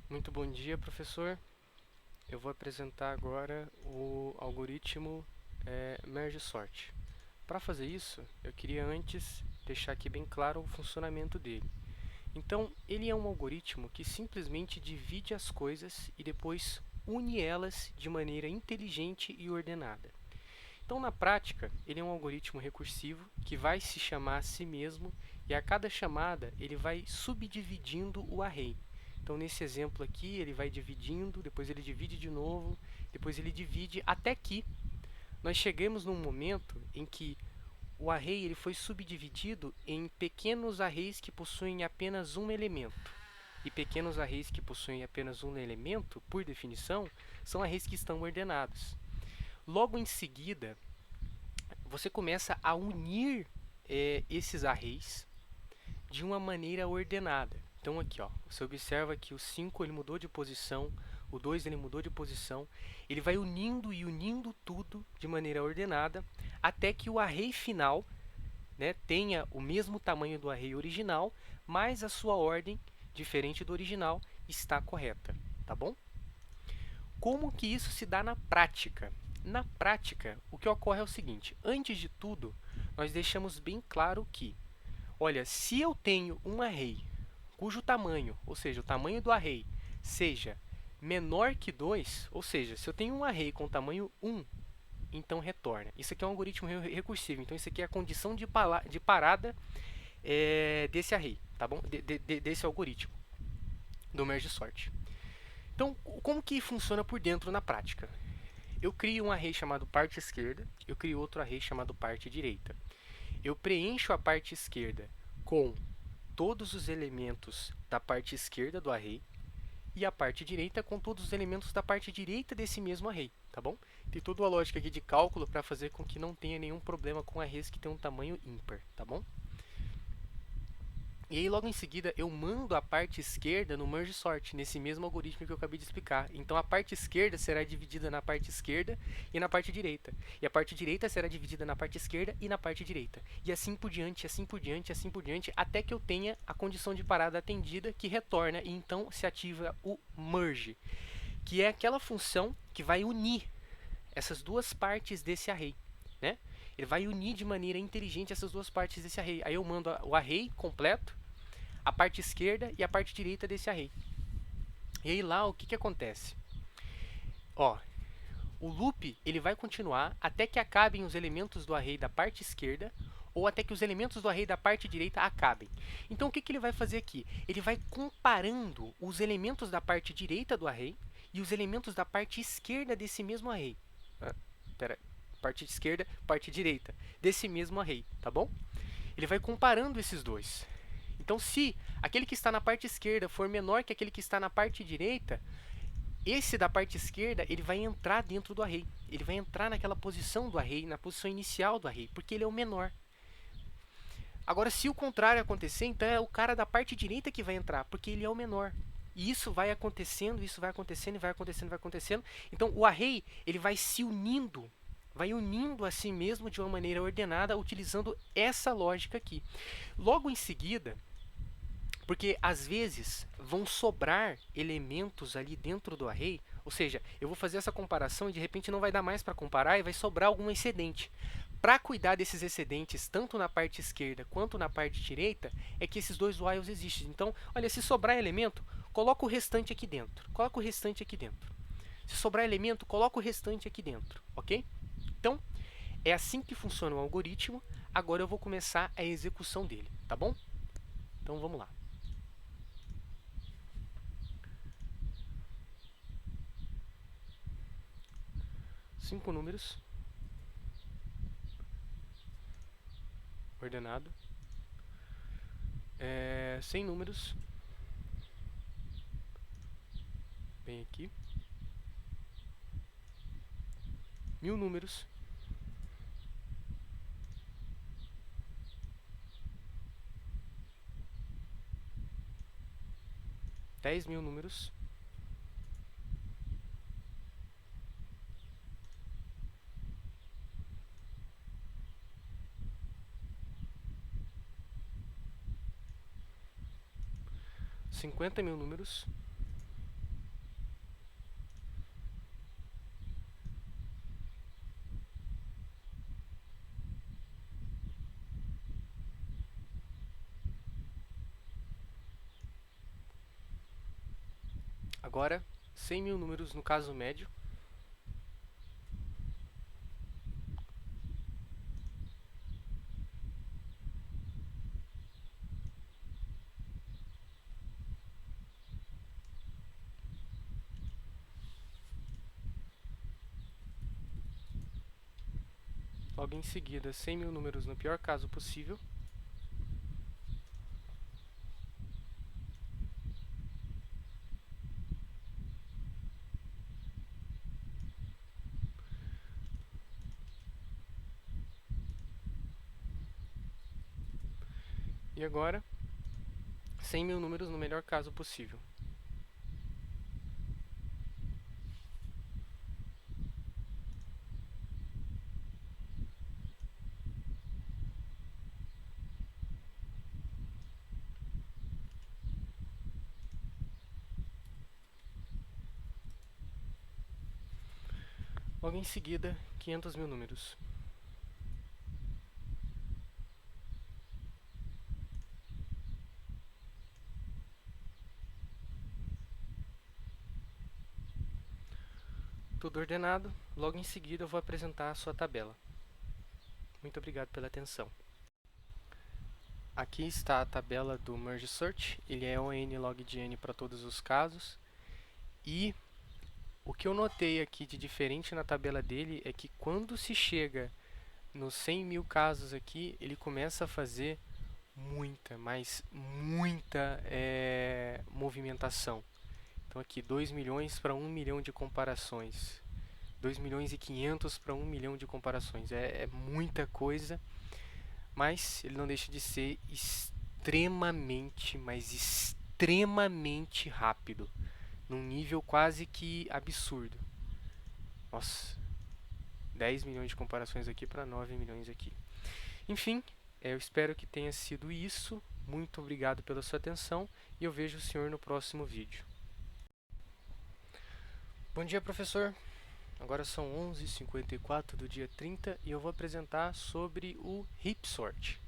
Muito bom dia, professor. Eu vou apresentar agora o algoritmo Merge Sort. Para fazer isso, eu queria antes deixar aqui bem claro o funcionamento dele. Então, ele é um algoritmo que simplesmente divide as coisas e depois une elas de maneira inteligente e ordenada. Então, na prática, ele é um algoritmo recursivo que vai se chamar a si mesmo e a cada chamada ele vai subdividindo o array. Então, nesse exemplo aqui, ele vai dividindo, depois ele divide de novo, depois ele divide, até que nós chegamos num momento em que o array ele foi subdividido em pequenos arrays que possuem apenas um elemento. E pequenos arrays que possuem apenas um elemento, por definição, são arrays que estão ordenados. Logo em seguida, você começa a unir esses arrays de uma maneira ordenada. Então aqui, ó, você observa que o 5 ele mudou de posição, o 2 ele mudou de posição, ele vai unindo e unindo tudo de maneira ordenada até que o array final, né, tenha o mesmo tamanho do array original, mas a sua ordem, diferente do original, está correta, tá bom? Como que isso se dá na prática? Na prática, o que ocorre é o seguinte: antes de tudo, nós deixamos bem claro que, olha, se eu tenho um array cujo tamanho, ou seja, o tamanho do array, seja menor que 2, ou seja, se eu tenho um array com tamanho 1, então retorna. Isso aqui é um algoritmo recursivo, então isso aqui é a condição de parada desse array, tá bom? Desse algoritmo do merge sort. Então, como que funciona por dentro na prática? Eu crio um array chamado parte esquerda, eu crio outro array chamado parte direita. Eu preencho a parte esquerda com todos os elementos da parte esquerda do array e a parte direita com todos os elementos da parte direita desse mesmo array, tá bom? Tem toda a lógica aqui de cálculo para fazer com que não tenha nenhum problema com arrays que tem um tamanho ímpar, tá bom? E aí, logo em seguida, eu mando a parte esquerda no merge sort, nesse mesmo algoritmo que eu acabei de explicar. Então, a parte esquerda será dividida na parte esquerda e na parte direita. E a parte direita será dividida na parte esquerda e na parte direita. E assim por diante, assim por diante, assim por diante, até que eu tenha a condição de parada atendida que retorna e então se ativa o merge, que é aquela função que vai unir essas duas partes desse array, né? Ele vai unir de maneira inteligente essas duas partes desse array. Aí eu mando o array completo, a parte esquerda e a parte direita desse array. E aí lá o que acontece? Ó, o loop ele vai continuar até que acabem os elementos do array da parte esquerda ou até que os elementos do array da parte direita acabem. Então o que ele vai fazer aqui? Ele vai comparando os elementos da parte direita do array e os elementos da parte esquerda desse mesmo array. Pera, parte esquerda, parte direita desse mesmo array, tá bom? Ele vai comparando esses dois. Então, se aquele que está na parte esquerda for menor que aquele que está na parte direita, esse da parte esquerda ele vai entrar dentro do array. Ele vai entrar naquela posição do array, na posição inicial do array, porque ele é o menor. Agora, se o contrário acontecer, então é o cara da parte direita que vai entrar, porque ele é o menor. E isso vai acontecendo, isso vai acontecendo, vai acontecendo, vai acontecendo. Então, o array ele vai se unindo, vai unindo a si mesmo de uma maneira ordenada, utilizando essa lógica aqui. Logo em seguida, porque às vezes vão sobrar elementos ali dentro do array, ou seja, eu vou fazer essa comparação e de repente não vai dar mais para comparar e vai sobrar algum excedente. Para cuidar desses excedentes, tanto na parte esquerda quanto na parte direita, é que esses dois whiles existem. Então, olha, se sobrar elemento, coloca o restante aqui dentro. Coloca o restante aqui dentro. Se sobrar elemento, coloca o restante aqui dentro, ok? Então, é assim que funciona o algoritmo. Agora eu vou começar a execução dele, tá bom? Então, vamos lá. 5 números, ordenado. 100 números, bem aqui. 1000 números. 10.000 números. 50.000 números. Agora, 100 mil números no caso médio. Logo em seguida, 100 mil números no pior caso possível. E agora, 100 mil números no melhor caso possível. Logo em seguida, 500 mil números. Tudo ordenado, logo em seguida eu vou apresentar a sua tabela. Muito obrigado pela atenção. Aqui está a tabela do Merge Search, ele é on log de n para todos os casos. E o que eu notei aqui de diferente na tabela dele é que quando se chega nos 100 mil casos aqui, ele começa a fazer muita, mas muita movimentação. Então aqui 2 milhões para 1 milhão de comparações. 2 milhões e 500 para 1 milhão de comparações. É muita coisa, mas ele não deixa de ser extremamente, mas extremamente rápido. Num nível quase que absurdo. Nossa, 10 milhões de comparações aqui para 9 milhões aqui. Enfim, eu espero que tenha sido isso. Muito obrigado pela sua atenção e eu vejo o senhor no próximo vídeo. Bom dia, professor. Agora são 11h54 do dia 30 e eu vou apresentar sobre o heap sort.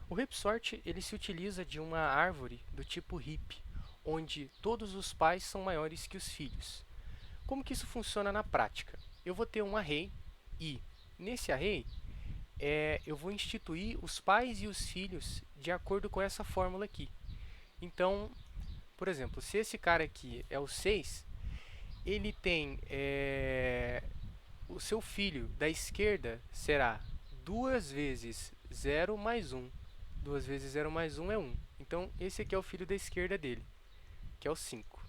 O heap sort ele se utiliza de uma árvore do tipo heap, onde todos os pais são maiores que os filhos. Como que isso funciona na prática? Eu vou ter um array e nesse array eu vou instituir os pais e os filhos de acordo com essa fórmula aqui. Então, por exemplo, se esse cara aqui é o 6, ele tem o seu filho da esquerda será 2 vezes 0 mais 1. 2 vezes 0 mais 1 é 1. Então, esse aqui é o filho da esquerda dele, que é o 5.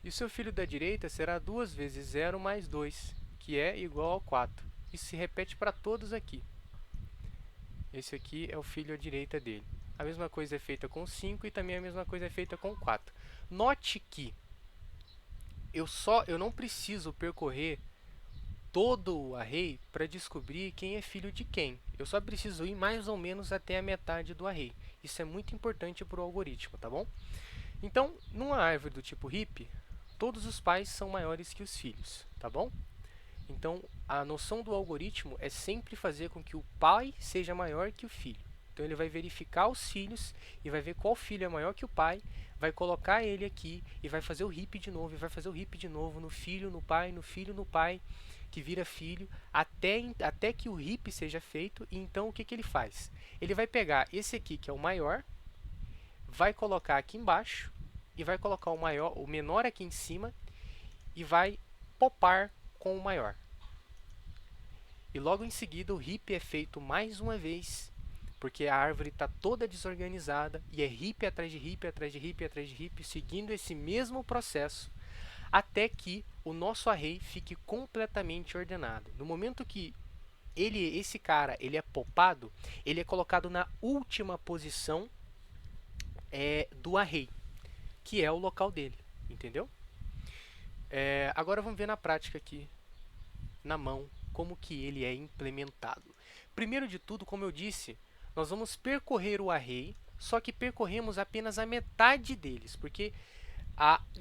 E o seu filho da direita será 2 vezes 0 mais 2, que é igual ao 4. Isso se repete para todos aqui. Esse aqui é o filho à direita dele. A mesma coisa é feita com 5 e também a mesma coisa é feita com 4. Note que eu não preciso percorrer todo o array para descobrir quem é filho de quem. Eu só preciso ir mais ou menos até a metade do array. Isso é muito importante para o algoritmo, tá bom? Então, numa árvore do tipo heap, todos os pais são maiores que os filhos, tá bom? Então, a noção do algoritmo é sempre fazer com que o pai seja maior que o filho. Então, ele vai verificar os filhos e vai ver qual filho é maior que o pai, vai colocar ele aqui e vai fazer o heap de novo, e vai fazer o heap de novo no filho, no pai, no filho, no pai, que vira filho, até que o heap seja feito. E então, o que ele faz? Ele vai pegar esse aqui, que é o maior, vai colocar aqui embaixo, e vai colocar o menor aqui em cima, e vai popar com o maior. E logo em seguida o heap é feito mais uma vez, porque a árvore está toda desorganizada e é heap atrás de heap, atrás de heap, atrás de heap, seguindo esse mesmo processo, até que o nosso array fique completamente ordenado. No momento que esse cara é popado, ele é colocado na última posição do array, que é o local dele, entendeu? Agora vamos ver na prática aqui, na mão, como que ele é implementado. Primeiro de tudo, como eu disse, nós vamos percorrer o array, só que percorremos apenas a metade deles, porque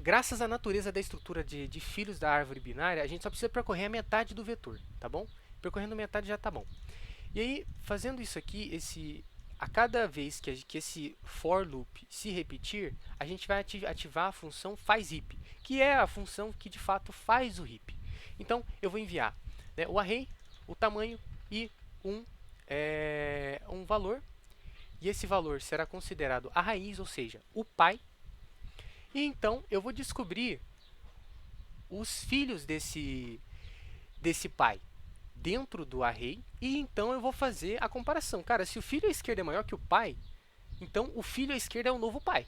graças à natureza da estrutura de filhos da árvore binária, a gente só precisa percorrer a metade do vetor, tá bom? Percorrendo metade já tá bom. E aí, fazendo isso aqui, a cada vez que esse for loop se repetir, a gente vai ativar a função fazHeap, que é a função que de fato faz o heap. Então, eu vou enviar, né, o array, o tamanho e um valor, e esse valor será considerado a raiz, ou seja, o pai. E então, eu vou descobrir os filhos desse pai dentro do array, e então eu vou fazer a comparação. Cara, se o filho à esquerda é maior que o pai, então o filho à esquerda é o novo pai.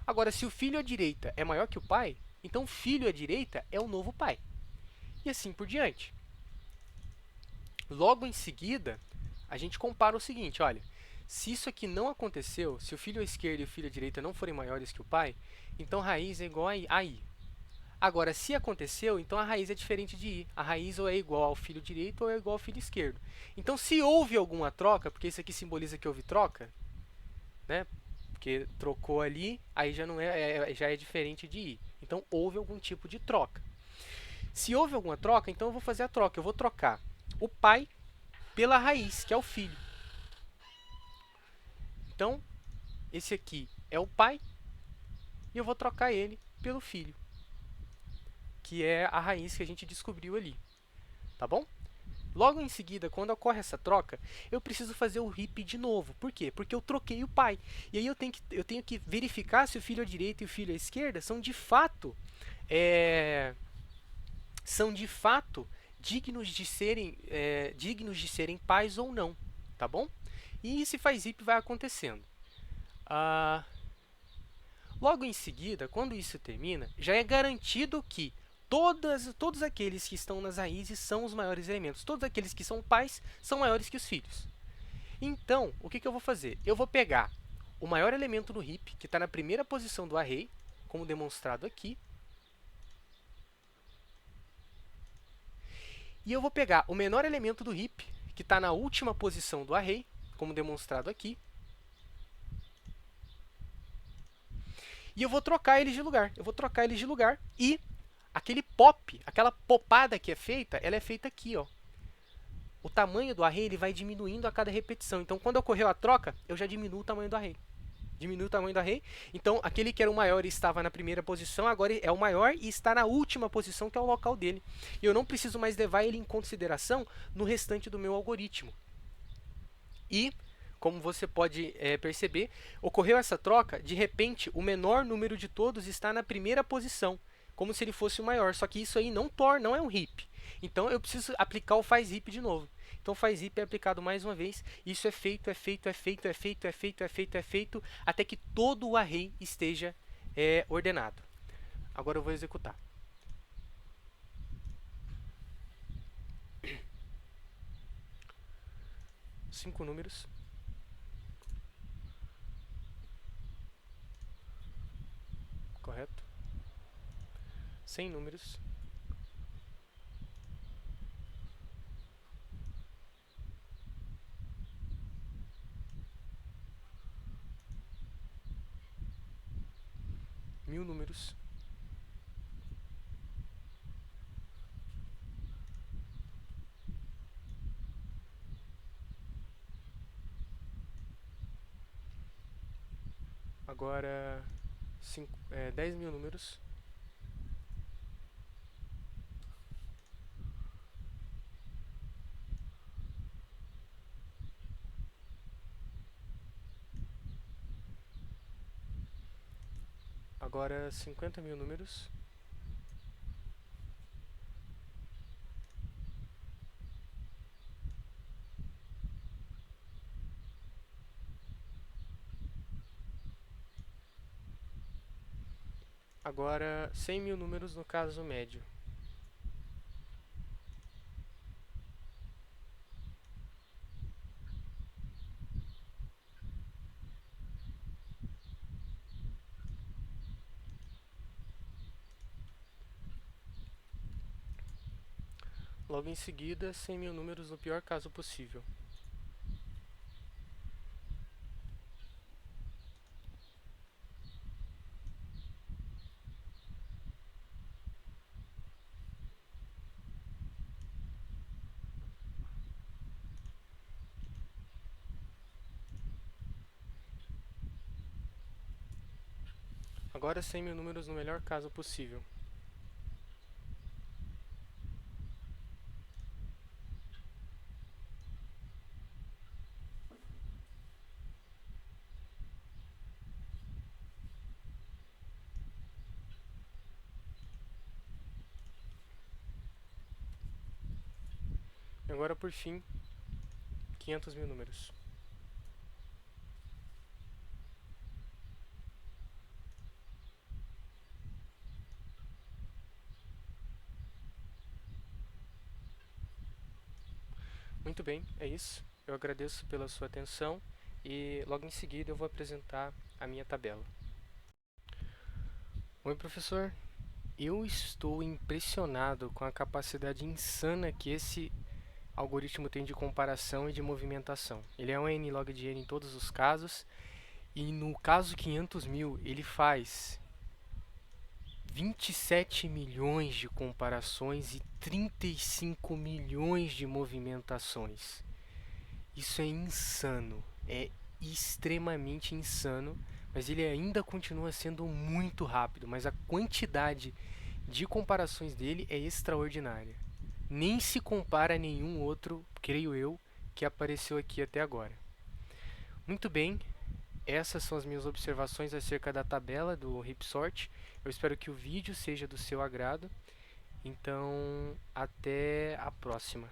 Agora, se o filho à direita é maior que o pai, então o filho à direita é o novo pai. E assim por diante. Logo em seguida, a gente compara o seguinte, olha, se isso aqui não aconteceu, se o filho à esquerda e o filho à direita não forem maiores que o pai, então raiz é igual a i. Agora, se aconteceu, então a raiz é diferente de i. A raiz ou é igual ao filho direito ou é igual ao filho esquerdo. Então, se houve alguma troca, porque isso aqui simboliza que houve troca, né? Porque trocou ali, aí já não já é diferente de i. Então, houve algum tipo de troca. Se houve alguma troca, então eu vou fazer a troca. Eu vou trocar o pai pela raiz, que é o filho. Então, esse aqui é o pai e eu vou trocar ele pelo filho, que é a raiz que a gente descobriu ali. Tá bom? Logo em seguida, quando ocorre essa troca, eu preciso fazer o heap de novo. Por quê? Porque eu troquei o pai. E aí eu tenho que verificar se o filho à direita e o filho à esquerda são de fato dignos de serem pais ou não. Tá bom? E esse fazHeap vai acontecendo. Logo em seguida, quando isso termina, já é garantido que todos aqueles que estão nas raízes são os maiores elementos. Todos aqueles que são pais são maiores que os filhos. Então, o que eu vou fazer? Eu vou pegar o maior elemento no heap, que está na primeira posição do array, como demonstrado aqui. E eu vou pegar o menor elemento do heap, que está na última posição do array, como demonstrado aqui. E eu vou trocar eles de lugar. Eu vou trocar eles de lugar e aquela popada que é feita, ela é feita aqui, ó. O tamanho do array ele vai diminuindo a cada repetição. Então, quando ocorreu a troca, eu já diminuo o tamanho do array. Diminui o tamanho do array. Então, aquele que era o maior e estava na primeira posição, agora é o maior e está na última posição, que é o local dele. E eu não preciso mais levar ele em consideração no restante do meu algoritmo. E, como você pode perceber, ocorreu essa troca, de repente, o menor número de todos está na primeira posição, como se ele fosse o maior. Só que isso aí não é um heap. Então, eu preciso aplicar o fazHeap de novo. Então, o fazHeap é aplicado mais uma vez. Isso é feito, até que todo o array esteja ordenado. Agora eu vou executar. Cinco números. Correto? 100 números. Mil números. Agora 10 mil números. Agora 50 mil números. Agora 100 mil números no caso médio. Logo em seguida, 100 mil números no pior caso possível. Agora 100 mil números no melhor caso possível. E agora, por fim, 500 mil números. Muito bem, é isso. Eu agradeço pela sua atenção e logo em seguida eu vou apresentar a minha tabela. Oi, professor. Eu estou impressionado com a capacidade insana que esse algoritmo tem de comparação e de movimentação. Ele é um n-log de n em todos os casos, e no caso 500 mil, ele faz 27 milhões de comparações e 35 milhões de movimentações. Isso é insano, é extremamente insano, mas ele ainda continua sendo muito rápido, mas a quantidade de comparações dele é extraordinária. Nem se compara a nenhum outro, creio eu, que apareceu aqui até agora. Muito bem, essas são as minhas observações acerca da tabela do Ripsort. Eu espero que o vídeo seja do seu agrado. Então, até a próxima.